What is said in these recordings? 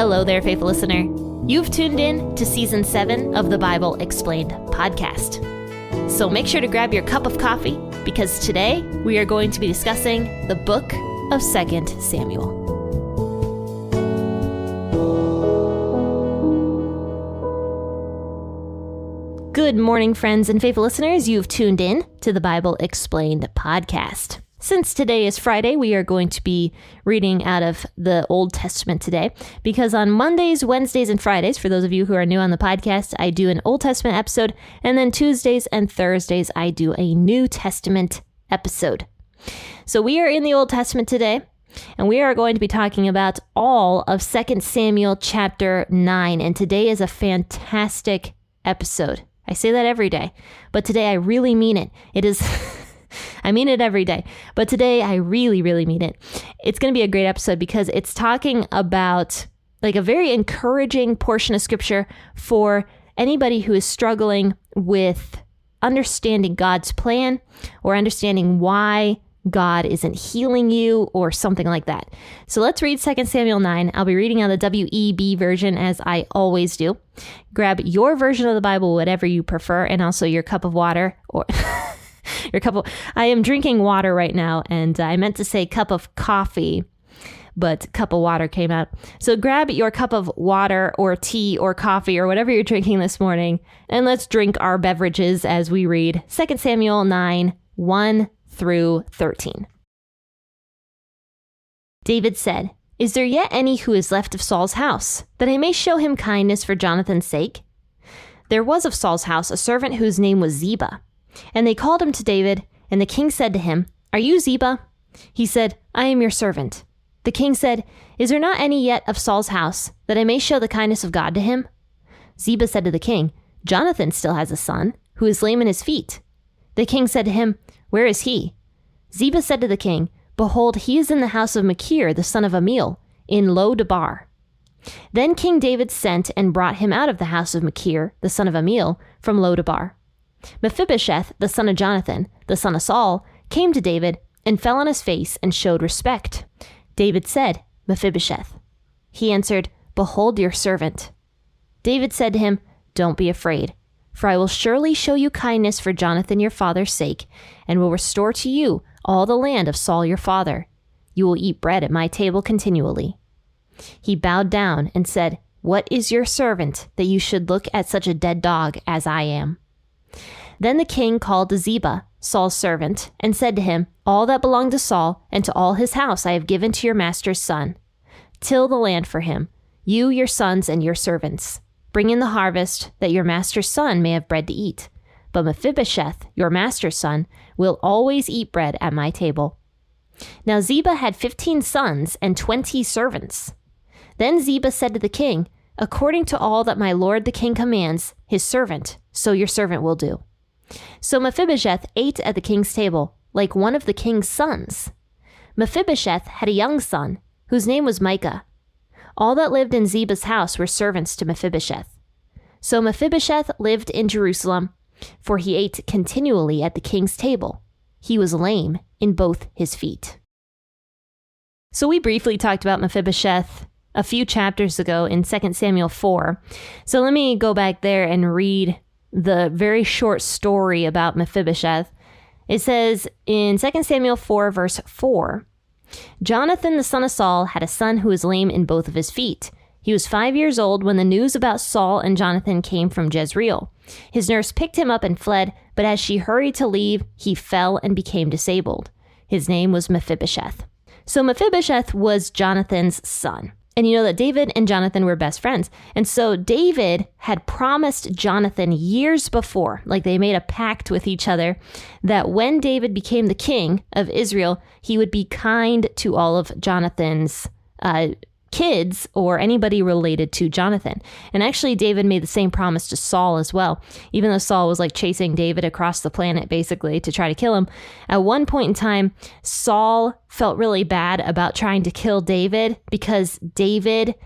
Hello there, faithful listener. You've tuned in to Season 7 of the Bible Explained podcast. So make sure to grab your cup of coffee, because today we are going to be discussing the book of 2 Samuel. Good morning, friends and faithful listeners. You've tuned in to the Bible Explained podcast. Since today is Friday, we are going to be reading out of the Old Testament today, because on Mondays, Wednesdays, and Fridays, for those of you who are new on the podcast, I do an Old Testament episode, and then Tuesdays and Thursdays, I do a New Testament episode. So we are in the Old Testament today, and we are going to be talking about all of 2 Samuel chapter 9, and today is a fantastic episode. I say that every day, but today I really mean it. It is... I mean it every day, but today I really mean it. It's going to be a great episode because it's talking about like a very encouraging portion of scripture for anybody who is struggling with understanding God's plan or understanding why God isn't healing you or something like that. So let's read 2 Samuel 9. I'll be reading on the WEB version as I always do. Grab your version of the Bible, whatever you prefer, and also your cup of water or... I am drinking water right now, and I meant to say cup of coffee, but cup of water came out. So grab your cup of water or tea or coffee or whatever you're drinking this morning, and let's drink our beverages as we read 2 Samuel 9, 1 through 13. David said, "Is there yet any who is left of Saul's house, that I may show him kindness for Jonathan's sake?" There was of Saul's house a servant whose name was Ziba. And they called him to David, and the king said to him, "Are you Ziba?" He said, "I am your servant." The king said, "Is there not any yet of Saul's house, that I may show the kindness of God to him?" Ziba said to the king, "Jonathan still has a son, who is lame in his feet." The king said to him, "Where is he?" Ziba said to the king, "Behold, he is in the house of Machir, the son of Ammiel, in Lo-debar." Then King David sent and brought him out of the house of Machir, the son of Ammiel, from Lo-debar. Mephibosheth, the son of Jonathon, the son of Saul, came to David and fell on his face and showed respect. David said, "Mephibosheth." He answered, "Behold your servant." David said to him, "Don't be afraid, for I will surely show you kindness for Jonathan your father's sake, and will restore to you all the land of Saul your father. You will eat bread at my table continually." He bowed down and said, "What is your servant, that you should look at such a dead dog as I am?" Then the king called to Ziba, Saul's servant, and said to him, "All that belonged to Saul and to all his house I have given to your master's son. Till the land for him, you, your sons, and your servants. Bring in the harvest, that your master's son may have bread to eat. But Mephibosheth, your master's son, will always eat bread at my table." Now Ziba had 15 sons and 20 servants. Then Ziba said to the king, "According to all that my lord the king commands his servant, so your servant will do." So Mephibosheth ate at the king's table, like one of the king's sons. Mephibosheth had a young son, whose name was Micah. All that lived in Ziba's house were servants to Mephibosheth. So Mephibosheth lived in Jerusalem, for he ate continually at the king's table. He was lame in both his feet. So we briefly talked about Mephibosheth a few chapters ago in 2 Samuel 4. So let me go back there and read the very short story about Mephibosheth. It says in 2 Samuel 4, verse 4, "Jonathon the son of Saul had a son who was lame in both of his feet. He was 5 years old when the news about Saul and Jonathon came from Jezreel. His nurse picked him up and fled, but as she hurried to leave, he fell and became disabled. His name was Mephibosheth." So Mephibosheth was Jonathan's son. And you know that David and Jonathan were best friends. And so David had promised Jonathan years before, like they made a pact with each other, that when David became the king of Israel, he would be kind to all of Jonathan's kids or anybody related to Jonathan. And actually, David made the same promise to Saul as well. Even though Saul was like chasing David across the planet, basically, to try to kill him. At one point in time, Saul felt really bad about trying to kill David because David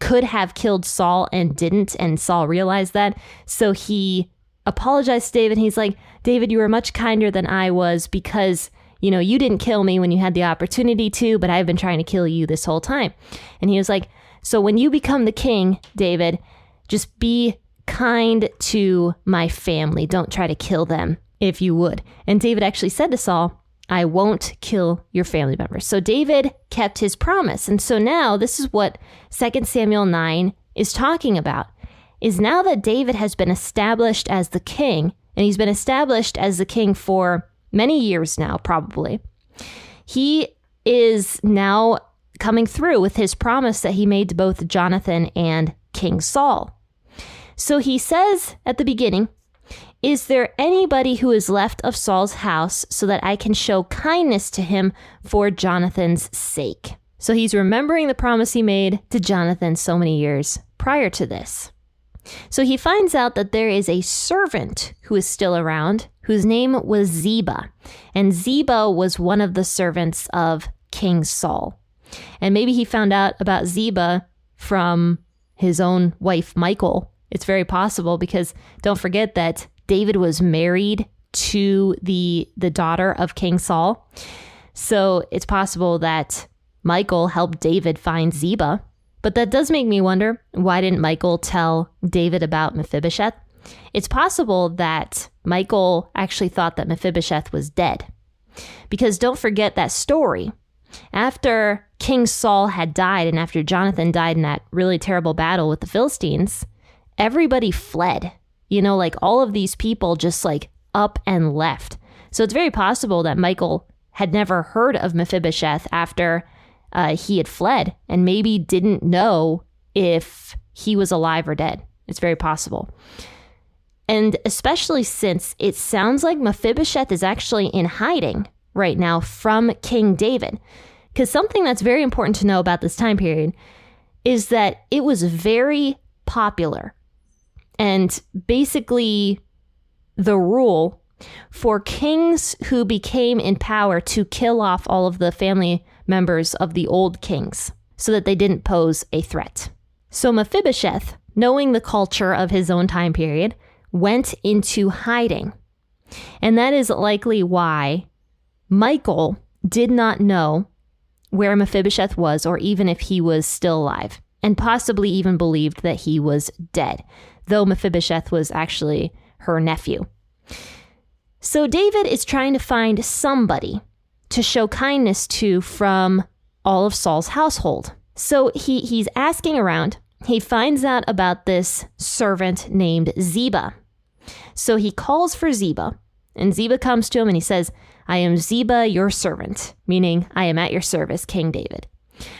could have killed Saul and didn't, and Saul realized that. So he apologized to David. He's like, "David, you were much kinder than I was because you didn't kill me when you had the opportunity to, but I've been trying to kill you this whole time." And he was like, So when you become the king, David, just be kind to my family. Don't try to kill them if you would. And David actually said to Saul, I won't kill your family members. So David kept his promise. And so now this is what 2 Samuel 9 is talking about, is now that David has been established as the king, and he's been established as the king for many years now, probably, he is now coming through with his promise that he made to both Jonathon and King Saul. So he says at the beginning, is there anybody who is left of Saul's house so that I can show kindness to him for Jonathan's sake? So he's remembering the promise he made to Jonathan so many years prior to this. So he finds out that there is a servant who is still around, whose name was Ziba. And Ziba was one of the servants of King Saul. And maybe he found out about Ziba from his own wife, Michal. It's very possible, because don't forget that David was married to the daughter of King Saul. So it's possible that Michal helped David find Ziba. But that does make me wonder, why didn't Michal tell David about Mephibosheth? It's possible that Michal actually thought that Mephibosheth was dead. Because don't forget that story. After King Saul had died, and after Jonathon died in that really terrible battle with the Philistines, everybody fled. You know, like all of these people just like up and left. So it's very possible that Michal had never heard of Mephibosheth after he had fled, and maybe didn't know if he was alive or dead. It's very possible. And especially since it sounds like Mephibosheth is actually in hiding right now from King David. Because something that's very important to know about this time period is that it was very popular, and basically the rule for kings who became in power to kill off all of the family members of the old kings so that they didn't pose a threat. So Mephibosheth, knowing the culture of his own time period, went into hiding. And that is likely why Michal did not know where Mephibosheth was, or even if he was still alive, and possibly even believed that he was dead, though Mephibosheth was actually her nephew. So David is trying to find somebody to show kindness to from all of Saul's household. So he's asking around. He finds out about this servant named Ziba. So he calls for Ziba, and Ziba comes to him and he says, I am Ziba, your servant, meaning I am at your service, King David.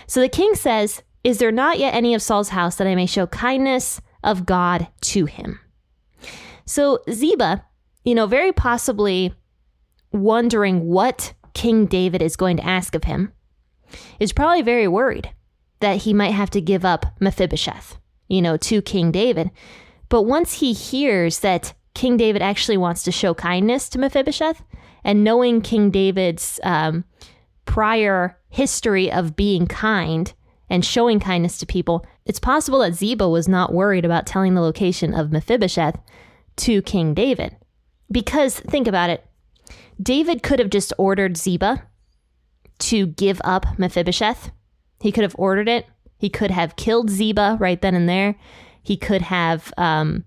So the king says, is there not yet any of Saul's house that I may show kindness of God to him? So Ziba, very possibly wondering what King David is going to ask of him, is probably very worried that he might have to give up Mephibosheth, to King David. But once he hears that King David actually wants to show kindness to Mephibosheth, and knowing King David's prior history of being kind and showing kindness to people, it's possible that Ziba was not worried about telling the location of Mephibosheth to King David. Because think about it, David could have just ordered Ziba to give up Mephibosheth. He could have ordered it. He could have killed Ziba right then and there. He could have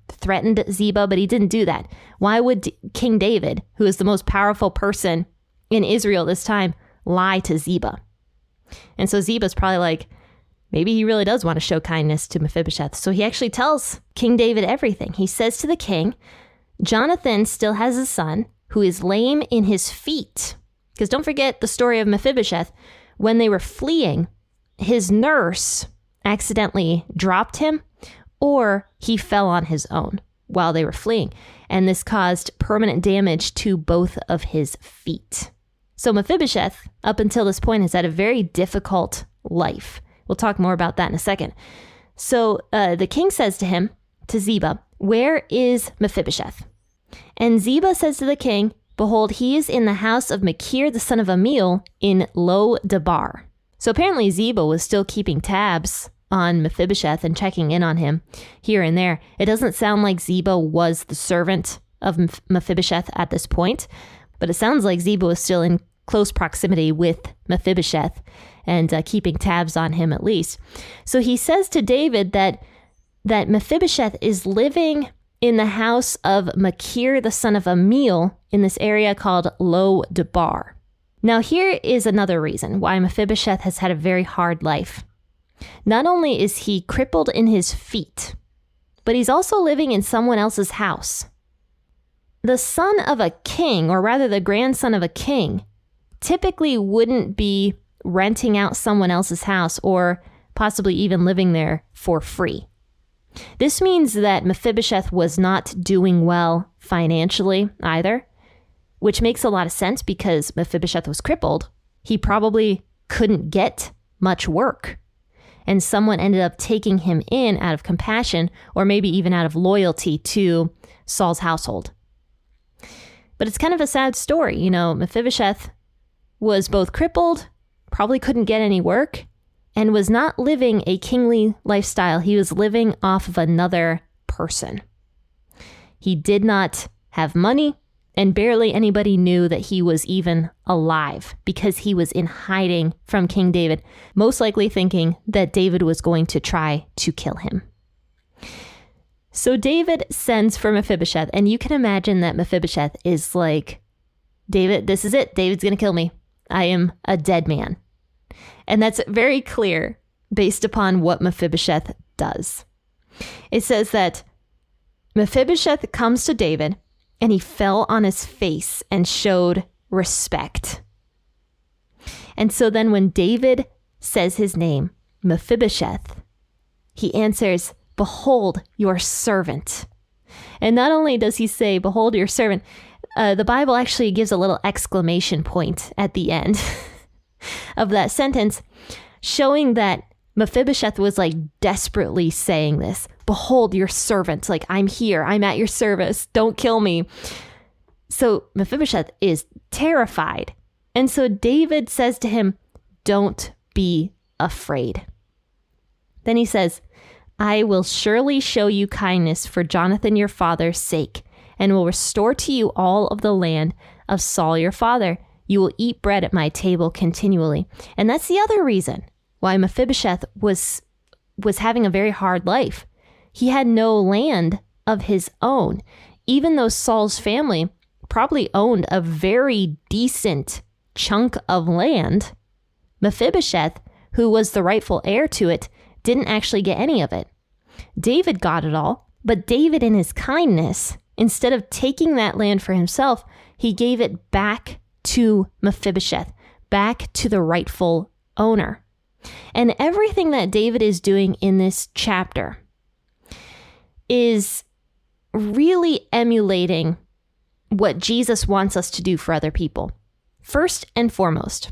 threatened Ziba, but he didn't do that. Why would King David, who is the most powerful person in Israel this time, lie to Ziba? And so Ziba's probably like, maybe he really does want to show kindness to Mephibosheth. So he actually tells King David everything. He says to the king, Jonathon still has a son who is lame in his feet. Because don't forget the story of Mephibosheth. When they were fleeing, his nurse accidentally dropped him, or he fell on his own while they were fleeing. And this caused permanent damage to both of his feet. So Mephibosheth, up until this point, has had a very difficult life. We'll talk more about that in a second. So the king says to him, to Ziba, where is Mephibosheth? And Ziba says to the king, behold, he is in the house of Machir, the son of Amiel, in Lo Debar. So apparently Ziba was still keeping tabs on Mephibosheth and checking in on him here and there. It doesn't sound like Ziba was the servant of Mephibosheth at this point, but it sounds like Ziba was still in close proximity with Mephibosheth and keeping tabs on him at least. So he says to David that Mephibosheth is living in the house of Machir, the son of Amiel, in this area called Lo Debar. Now here is another reason why Mephibosheth has had a very hard life. Not only is he crippled in his feet, but he's also living in someone else's house. The son of a king, or rather the grandson of a king, typically wouldn't be renting out someone else's house or possibly even living there for free. This means that Mephibosheth was not doing well financially either, which makes a lot of sense because Mephibosheth was crippled. He probably couldn't get much work. And someone ended up taking him in out of compassion or maybe even out of loyalty to Saul's household. But it's kind of a sad story. You know, Mephibosheth was both crippled, probably couldn't get any work, and was not living a kingly lifestyle. He was living off of another person. He did not have money, and barely anybody knew that he was even alive because he was in hiding from King David, most likely thinking that David was going to try to kill him. So David sends for Mephibosheth, and you can imagine that Mephibosheth is like, David, this is it. David's going to kill me. I am a dead man. And that's very clear based upon what Mephibosheth does. It says that Mephibosheth comes to David, and he fell on his face and showed respect. And so then when David says his name, Mephibosheth, he answers, "Behold your servant." And not only does he say, "Behold your servant," the Bible actually gives a little exclamation point at the end of that sentence, showing that Mephibosheth was like desperately saying this. "Behold your servant," like, I'm here, I'm at your service, don't kill me. So Mephibosheth is terrified. And so David says to him, "Don't be afraid." Then he says, "I will surely show you kindness for Jonathon your father's sake, and will restore to you all of the land of Saul your father. You will eat bread at my table continually." And that's the other reason why Mephibosheth was having a very hard life. He had no land of his own, even though Saul's family probably owned a very decent chunk of land. Mephibosheth, who was the rightful heir to it, didn't actually get any of it. David got it all, but David, in his kindness, instead of taking that land for himself, he gave it back to Mephibosheth, back to the rightful owner. And everything that David is doing in this chapter is really emulating what Jesus wants us to do for other people. First and foremost,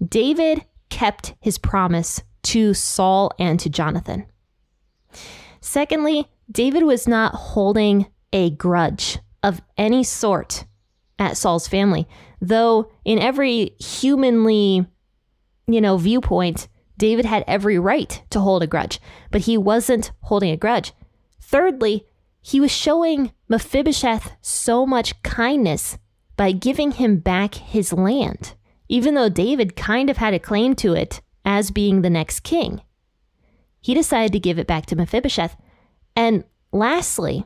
David kept his promise to Saul and to Jonathon. Secondly, David was not holding a grudge of any sort at Saul's family, though in every humanly, viewpoint, David had every right to hold a grudge, but he wasn't holding a grudge. Thirdly, he was showing Mephibosheth so much kindness by giving him back his land, even though David kind of had a claim to it as being the next king. He decided to give it back to Mephibosheth. And lastly,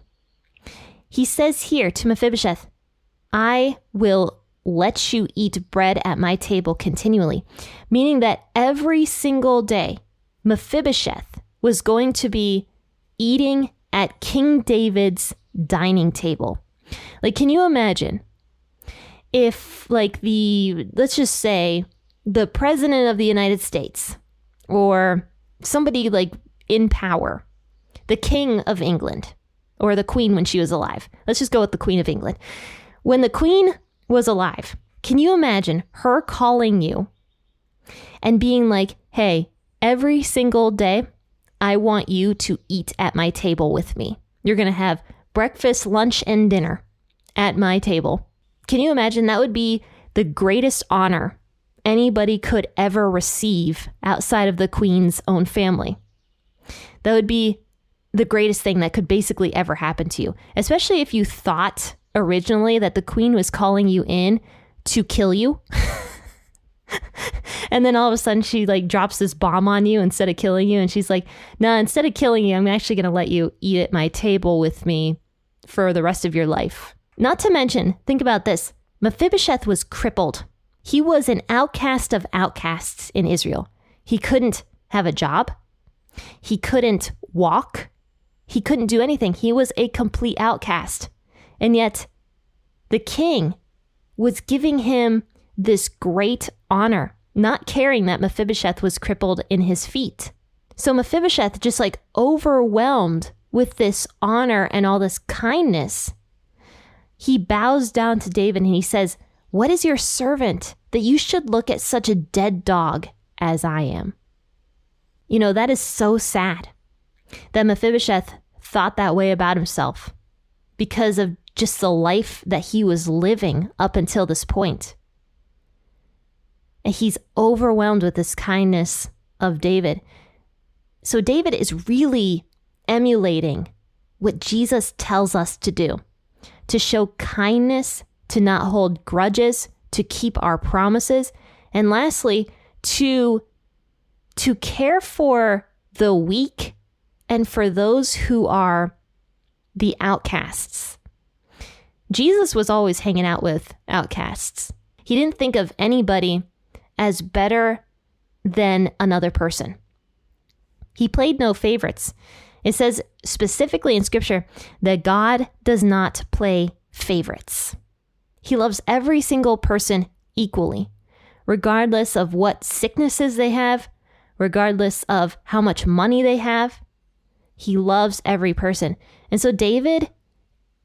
he says here to Mephibosheth, "I will let you eat bread at my table continually," meaning that every single day, Mephibosheth was going to be eating at King David's dining table. Like, can you imagine if, let's just say, the president of the United States, or somebody like in power, the King of England, or the Queen when she was alive. Let's just go with the Queen of England. When the Queen was alive, can you imagine her calling you and being like, "Hey, every single day, I want you to eat at my table with me. You're going to have breakfast, lunch, and dinner at my table." Can you imagine? That would be the greatest honor anybody could ever receive outside of the Queen's own family. That would be the greatest thing that could basically ever happen to you, especially if you thought originally that the Queen was calling you in to kill you. And then all of a sudden she like drops this bomb on you instead of killing you. And she's like, no, instead of killing you, I'm actually going to let you eat at my table with me for the rest of your life. Not to mention, think about this. Mephibosheth was crippled. He was an outcast of outcasts in Israel. He couldn't have a job. He couldn't walk. He couldn't do anything. He was a complete outcast. And yet the king was giving him this great honor, not caring that Mephibosheth was crippled in his feet. So Mephibosheth, just like overwhelmed with this honor and all this kindness, he bows down to David and he says, what is your servant that you should look at such a dead dog as I am? You know, that is so sad that Mephibosheth thought that way about himself because of just the life that he was living up until this point. And he's overwhelmed with this kindness of David. So David is really emulating what Jesus tells us to do, to show kindness, to not hold grudges, to keep our promises, and lastly, to care for the weak and for those who are the outcasts. Jesus was always hanging out with outcasts. He didn't think of anybody as better than another person. He played no favorites. It says specifically in Scripture that God does not play favorites. He loves every single person equally, regardless of what sicknesses they have, regardless of how much money they have. He loves every person. And so David,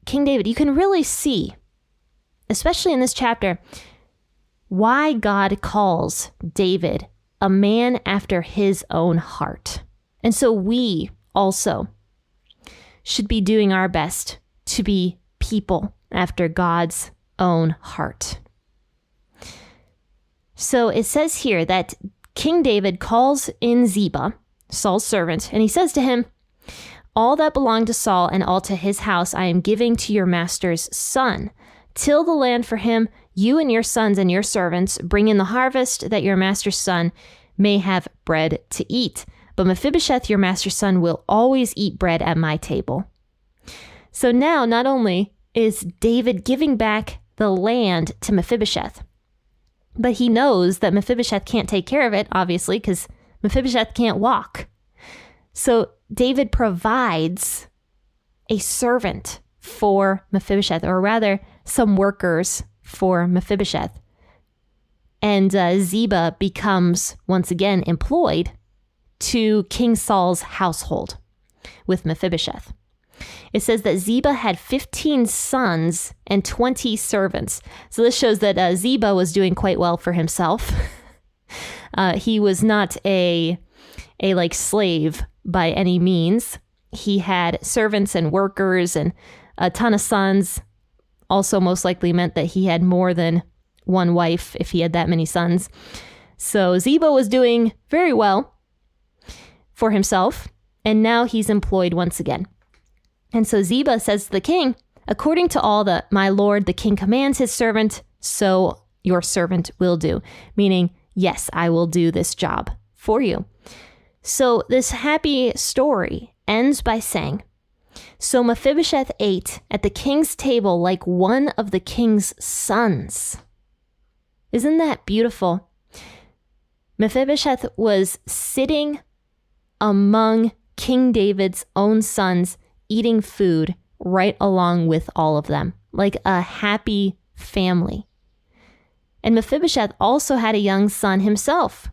King David, you can really see, especially in this chapter, why God calls David a man after his own heart. And so we also should be doing our best to be people after God's own heart. So it says here that King David calls in Ziba, Saul's servant, and he says to him, all that belonged to Saul and all to his house I am giving to your master's son. Till the land for him, you and your sons and your servants bring in the harvest that your master's son may have bread to eat. But Mephibosheth, your master's son, will always eat bread at my table. So now not only is David giving back the land to Mephibosheth, but he knows that Mephibosheth can't take care of it, obviously, because Mephibosheth can't walk. So David provides a servant for Mephibosheth, or rather some workers for Mephibosheth. And Ziba becomes once again employed to King Saul's household with Mephibosheth. It says that Ziba had 15 sons and 20 servants. So this shows that Ziba was doing quite well for himself. He was not a like slave by any means. He had servants and workers and a ton of sons. Also most likely meant that he had more than one wife if he had that many sons. So Ziba was doing very well for himself, and now he's employed once again. And so Ziba says to the king, according to all that my lord the king commands his servant, so your servant will do. Meaning, yes, I will do this job for you. So this happy story ends by saying, so Mephibosheth ate at the king's table like one of the king's sons. Isn't that beautiful? Mephibosheth was sitting among King David's own sons, eating food right along with all of them, like a happy family. And Mephibosheth also had a young son himself,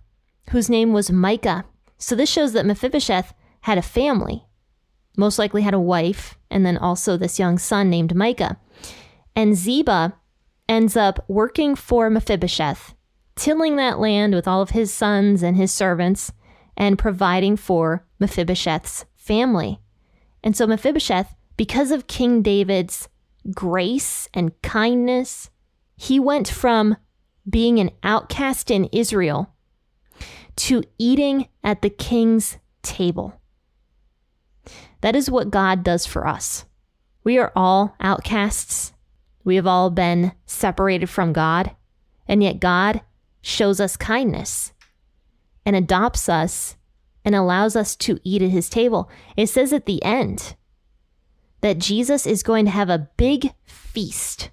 whose name was Micah. So this shows that Mephibosheth had a family, most likely had a wife, and then also this young son named Micah. And Ziba ends up working for Mephibosheth, tilling that land with all of his sons and his servants, and providing for Mephibosheth's family. And so Mephibosheth, because of King David's grace and kindness, he went from being an outcast in Israel to eating at the king's table. That is what God does for us. We are all outcasts. We have all been separated from God. And yet God shows us kindness and adopts us and allows us to eat at his table. It says at the end that Jesus is going to have a big feast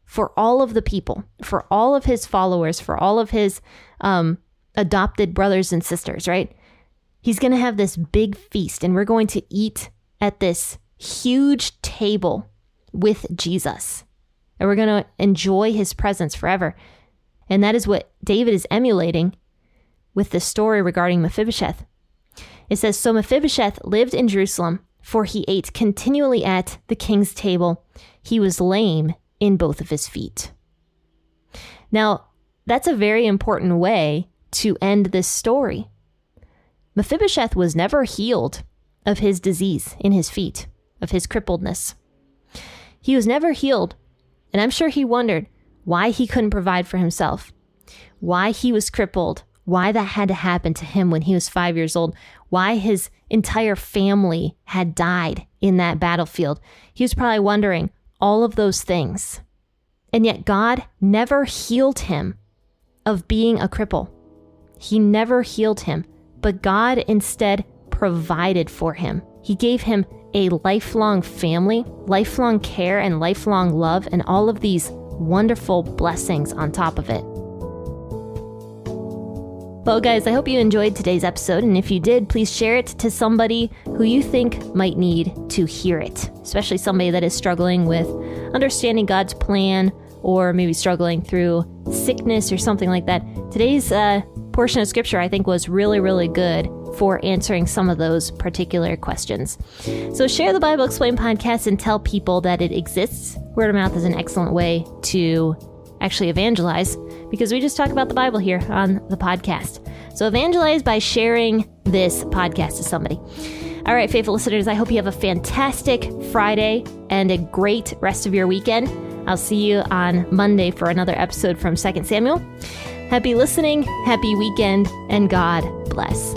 for all of the people, for all of his followers, for all of his adopted brothers and sisters, right? He's going to have this big feast, and we're going to eat at this huge table with Jesus. And we're going to enjoy his presence forever. And that is what David is emulating with the story regarding Mephibosheth. It says, "So Mephibosheth lived in Jerusalem, for he ate continually at the king's table. He was lame in both of his feet." Now, that's a very important way to end this story. Mephibosheth was never healed of his disease in his feet, of his crippledness. He was never healed, and I'm sure he wondered why he couldn't provide for himself, why he was crippled, why that had to happen to him when he was 5 years old, why his entire family had died in that battlefield. He was probably wondering all of those things. And yet God never healed him of being a cripple. He never healed him, but God instead provided for him. He gave him a lifelong family, lifelong care, and lifelong love, and all of these wonderful blessings on top of it. Well, guys, I hope you enjoyed today's episode, and if you did, please share it to somebody who you think might need to hear it, especially somebody that is struggling with understanding God's plan, or maybe struggling through sickness or something like that. Today's portion of scripture, I think, was really, really good for answering some of those particular questions. So share the Bible Explained podcast and tell people that it exists. Word of mouth is an excellent way to actually evangelize, because we just talk about the Bible here on the podcast. So evangelize by sharing this podcast to somebody. All right, faithful listeners, I hope you have a fantastic Friday and a great rest of your weekend. I'll see you on Monday for another episode from 2 Samuel. Happy listening, happy weekend, and God bless.